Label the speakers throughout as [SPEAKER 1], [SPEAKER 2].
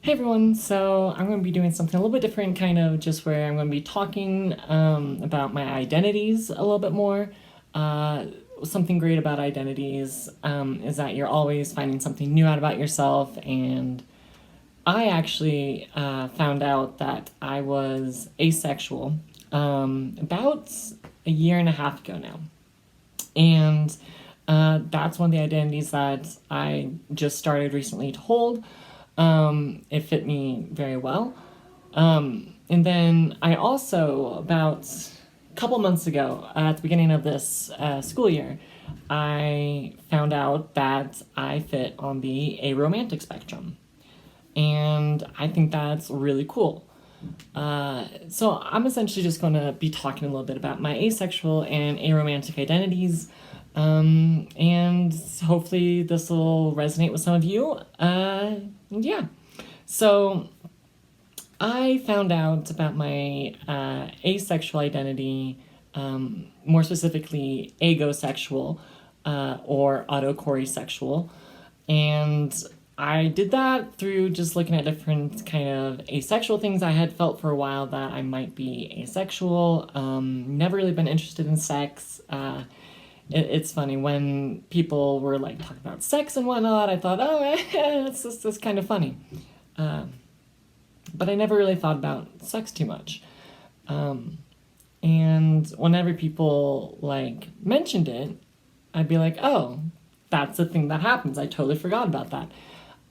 [SPEAKER 1] Hey everyone, so I'm going to be doing something a little bit different, kind of just where I'm going to be talking about my identities a little bit more. Uh, Something great about identities is that you're always finding something new out about yourself, and I actually found out that I was asexual about a year and a half ago now. And that's one of the identities that I just started recently to hold. It fit me very well. And then I also, about a couple months ago, at the beginning of this school year, I found out that I fit on the aromantic spectrum. And I think that's really cool. So I'm essentially just going to be talking a little bit about my asexual and aromantic identities, and hopefully this will resonate with some of you. Yeah. So I found out about my asexual identity, more specifically aegosexual or akoiromantic, and I did that through just looking at different kind of asexual things. I had felt for a while that I might be asexual. Never really been interested in sex. It's funny when people were like talking about sex and whatnot. I thought, oh, it's kind of funny, but I never really thought about sex too much. And whenever people like mentioned it, I'd be like, oh, that's the thing that happens. I totally forgot about that.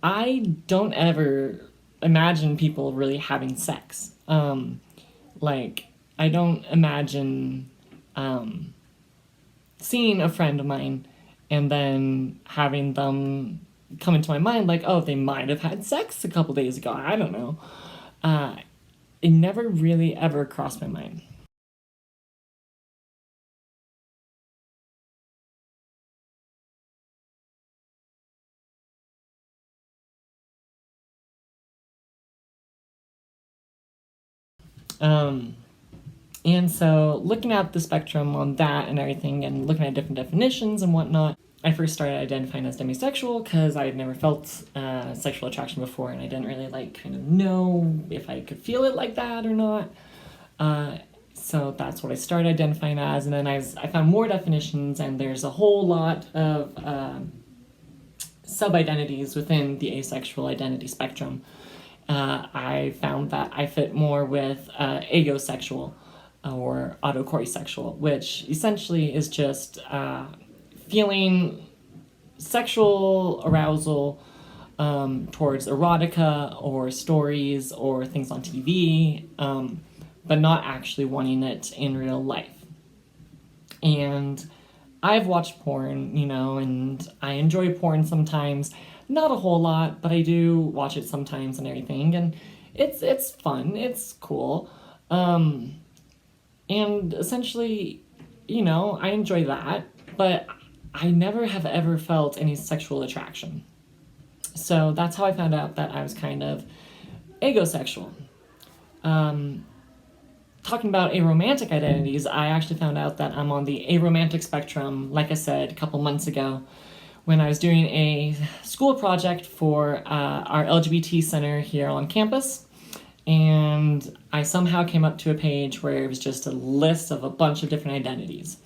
[SPEAKER 1] I don't ever imagine people really having sex. Like, I don't imagine seeing a friend of mine and then having them come into my mind like, oh, they might have had sex a couple days ago. I don't know. It never really ever crossed my mind. Um, And so, looking at the spectrum on that and everything, and looking at different definitions and whatnot, I first started identifying as demisexual because I had never felt sexual attraction before, and I didn't really like kind of know if I could feel it like that or not. So that's what I started identifying as, and then I found more definitions, and there's a whole lot of sub identities within the asexual identity spectrum. I found that I fit more with aegosexual or akoiromantic, which essentially is just feeling sexual arousal towards erotica or stories or things on TV, but not actually wanting it in real life. And I've watched porn, and I enjoy porn sometimes. Not a whole lot, but I do watch it sometimes and everything, and it's fun, it's cool. And essentially, I enjoy that, but I never have ever felt any sexual attraction. So that's how I found out that I was kind of aegosexual. Talking about aromantic identities, I actually found out that I'm on the aromantic spectrum, like I said, a couple months ago, when I was doing a school project for our LGBT center here on campus. And I somehow came up to a page where it was just a list of a bunch of different identities.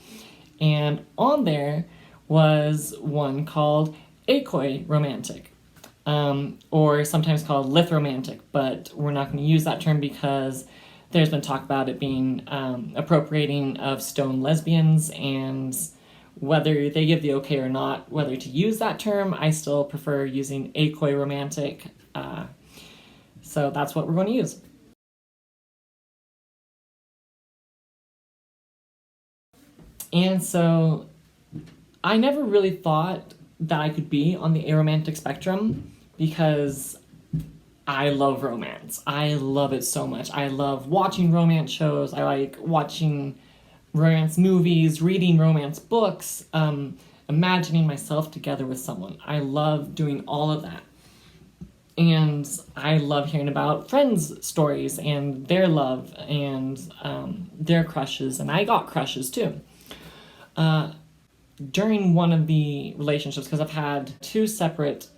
[SPEAKER 1] And on there was one called akoiromantic, or sometimes called lithromantic, but we're not going to use that term because there's been talk about it being appropriating of stone lesbians, and whether they give the okay or not, whether to use that term, I still prefer using akoiromantic. So that's what we're going to use. And so I never really thought that I could be on the aromantic spectrum because I love romance. I love it so much. I love watching romance shows. I like watching romance movies, reading romance books, imagining myself together with someone. I love doing all of that. And I love hearing about friends' stories and their love and their crushes, and I got crushes too. During one of the relationships, because I've had two separate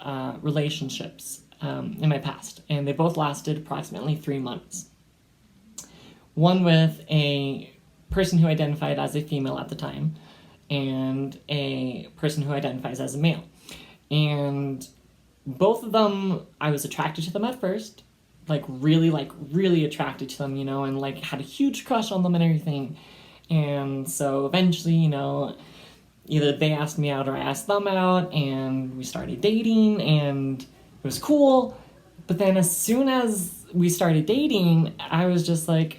[SPEAKER 1] relationships in my past, and they both lasted approximately 3 months. One with a person who identified as a female at the time, and a person who identifies as a male. And both of them, I was attracted to them at first, really attracted to them, and like had a huge crush on them and everything. And so eventually, either they asked me out or I asked them out, and we started dating, and it was cool. But then as soon as we started dating, I was just like,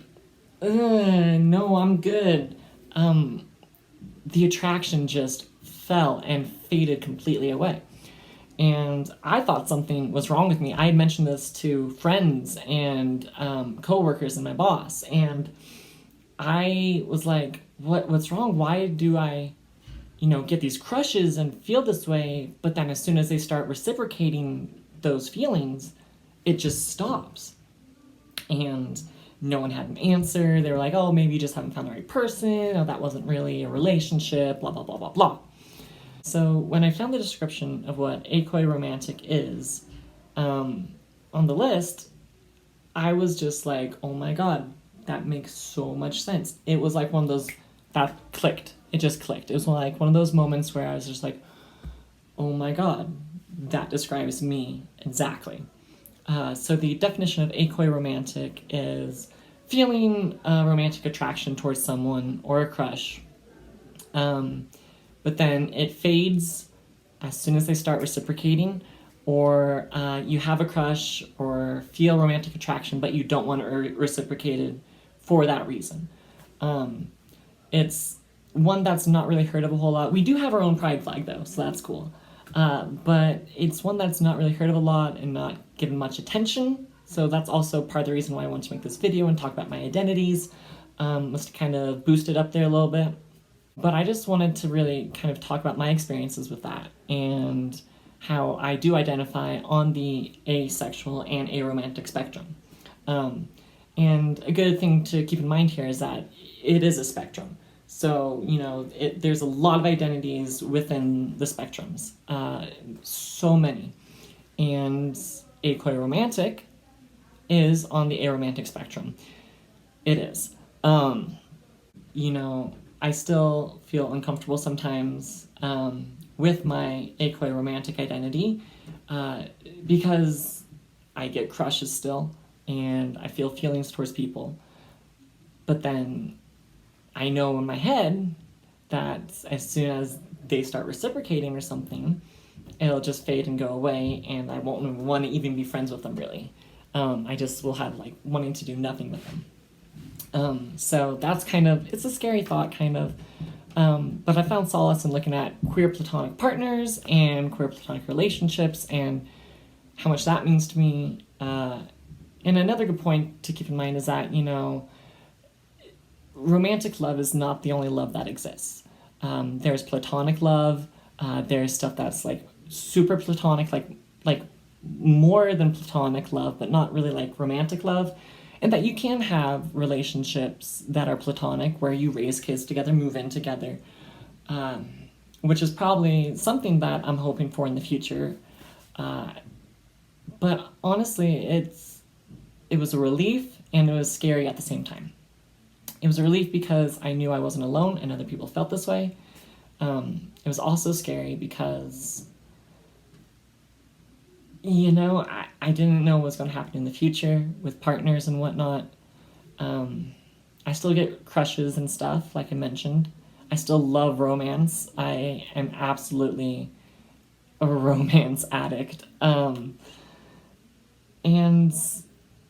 [SPEAKER 1] no, I'm good. The attraction just fell and faded completely away. And I thought something was wrong with me. I had mentioned this to friends and coworkers and my boss, and I was like, what's wrong? Why do I, get these crushes and feel this way, but then as soon as they start reciprocating those feelings, it just stops? And no one had an answer. They were like, oh, maybe you just haven't found the right person. Oh, that wasn't really a relationship, blah, blah, blah, blah, blah. So when I found the description of what akoiromantic is on the list, I was just like, oh my God, that makes so much sense. It was like one of those that clicked. It just clicked. It was like one of those moments where I was just like, oh my God, that describes me exactly. So the definition of akoiromantic is feeling romantic attraction towards someone or a crush, but then it fades as soon as they start reciprocating, or you have a crush or feel romantic attraction, but you don't want it reciprocated for that reason. It's one that's not really heard of a whole lot. We do have our own pride flag, though, so that's cool. But it's one that's not really heard of a lot and not given much attention. So that's also part of the reason why I wanted to make this video and talk about my identities, was to kind of boost it up there a little bit. But I just wanted to really kind of talk about my experiences with that and how I do identify on the asexual and aromantic spectrum. And a good thing to keep in mind here is that it is a spectrum. So, there's a lot of identities within the spectrums. So many. And akoiromantic is on the aromantic spectrum. It is. I still feel uncomfortable sometimes with my akoiromantic identity because I get crushes still and I feel feelings towards people. But then I know in my head that as soon as they start reciprocating or something, it'll just fade and go away, and I won't want to even be friends with them, really. I just will have, wanting to do nothing with them. So that's it's a scary thought, but I found solace in looking at queer platonic partners and queer platonic relationships and how much that means to me. And another good point to keep in mind is that, romantic love is not the only love that exists. There's platonic love. There's stuff that's super platonic, like more than platonic love, but not really romantic love. And that you can have relationships that are platonic, where you raise kids together, move in together, which is probably something that I'm hoping for in the future. But honestly, it was a relief and it was scary at the same time. It was a relief because I knew I wasn't alone and other people felt this way. It was also scary because, I didn't know what was going to happen in the future with partners and whatnot. I still get crushes and stuff, like I mentioned. I still love romance. I am absolutely a romance addict. And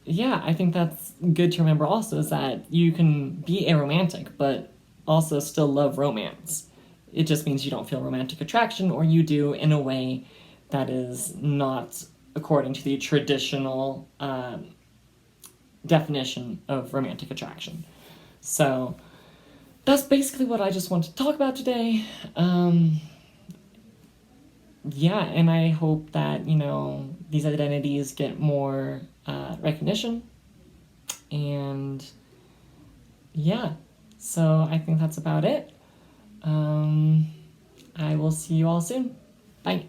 [SPEAKER 1] yeah, I think that's good to remember also, is that you can be aromantic, but also still love romance. It just means you don't feel romantic attraction, or you do in a way that is not according to the traditional definition of romantic attraction. So that's basically what I just wanted to talk about today. Yeah, and I hope that, these identities get more recognition. And yeah, so I think that's about it. I will see you all soon. Bye.